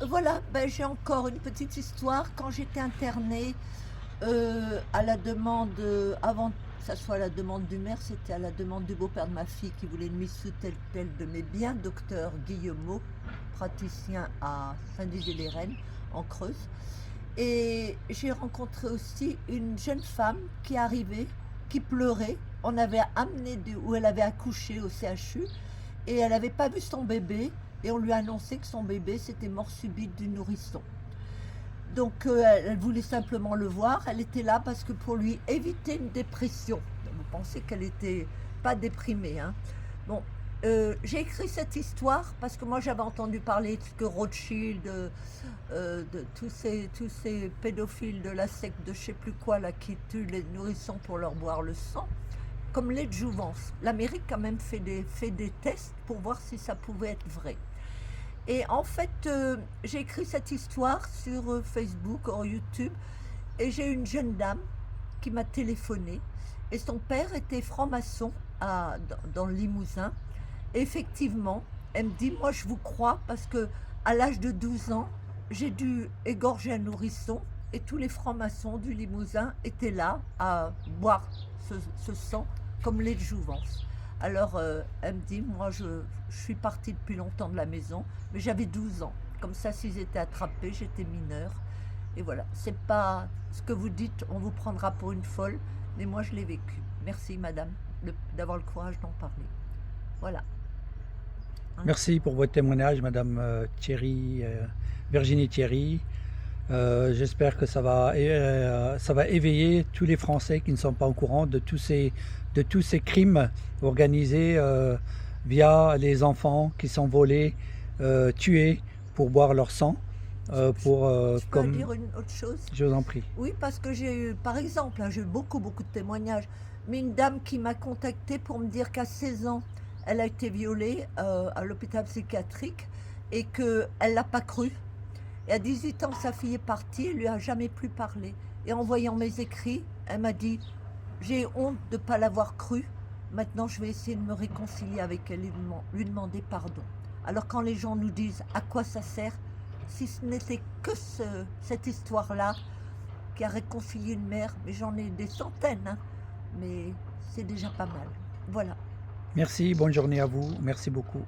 Voilà, ben, j'ai encore une petite histoire. Quand j'étais internée, à la demande, avant que ça soit à la demande du maire, c'était à la demande du beau-père de ma fille qui voulait une mise sous tutelle de mes biens, docteur Guillemot, praticien à Saint-Dizier-les-Reines, en Creuse. Et j'ai rencontré aussi une jeune femme qui est arrivée, qui pleurait. On avait amené où elle avait accouché au CHU et elle n'avait pas vu son bébé et on lui a annoncé que son bébé c'était mort subite du nourrisson. Donc elle voulait simplement le voir, elle était là parce que pour lui éviter une dépression. Vous pensez qu'elle était pas déprimée, hein. Bon, j'ai écrit cette histoire parce que moi j'avais entendu parler que Rothschild, de tous ces pédophiles de la secte de je sais plus quoi là qui tuent les nourrissons pour leur boire le sang, comme lait de jouvence. L'Amérique a même fait des tests pour voir si ça pouvait être vrai. Et en fait, j'ai écrit cette histoire sur Facebook, en YouTube, et j'ai une jeune dame qui m'a téléphoné. Et son père était franc-maçon dans le Limousin. Et effectivement, elle me dit, moi je vous crois parce que à l'âge de 12 ans, j'ai dû égorger un nourrisson et tous les francs-maçons du Limousin étaient là à boire ce sang comme lait de jouvence. Alors elle me dit, moi je suis partie depuis longtemps de la maison, mais j'avais 12 ans. Comme ça, s'ils étaient attrapés, j'étais mineure. Et voilà, c'est pas ce que vous dites, on vous prendra pour une folle, mais moi je l'ai vécu. Merci madame d'avoir le courage d'en parler. Voilà. Hein. Merci pour votre témoignage, Madame Thierry, Virginie Thierry. J'espère que ça va éveiller tous les Français qui ne sont pas au courant de tous ces crimes organisés via les enfants qui sont volés, tués pour boire leur sang. Je peux Comme dire une autre chose? je vous en prie. Oui, parce que j'ai eu, par exemple, hein, j'ai eu beaucoup, beaucoup de témoignages, mais une dame qui m'a contactée pour me dire qu'à 16 ans, elle a été violée à l'hôpital psychiatrique et qu'elle ne l'a pas cru. Et à 18 ans, sa fille est partie, elle lui a jamais plus parlé. Et en voyant mes écrits, elle m'a dit, j'ai honte de ne pas l'avoir cru. Maintenant, je vais essayer de me réconcilier avec elle et lui demander pardon. Alors quand les gens nous disent à quoi ça sert, si ce n'était que cette histoire-là qui a réconcilié une mère, mais j'en ai des centaines, hein, mais c'est déjà pas mal. Voilà. Merci, bonne journée à vous. Merci beaucoup.